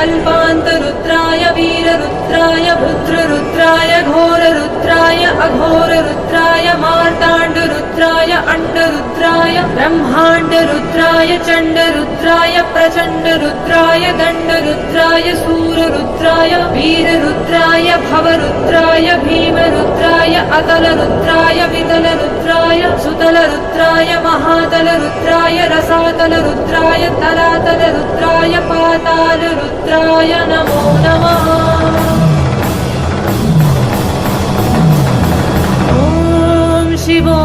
कल्पान्तरुद्राय वीररुद्राय भद्ररुद्राय घोररुद्राय अघोररुद्राय मार्ताण्डरुद्राय अण्डरुद्राय ब्रह्माण्डरुद्राय चण्डरुद्राय प्रचण्डरुद्राय दण्डरुद्राय सूररुद्राय वीररुद्राय भवरुद्राय भीमरुद्राय अतलरुद्राय वितलरुद्राय सुतलरुद्राय महातलरुद्राय रसातलरुद्राय तलातलरुद्राय पातालरुद्राय नमो नमः। ॐ शिवो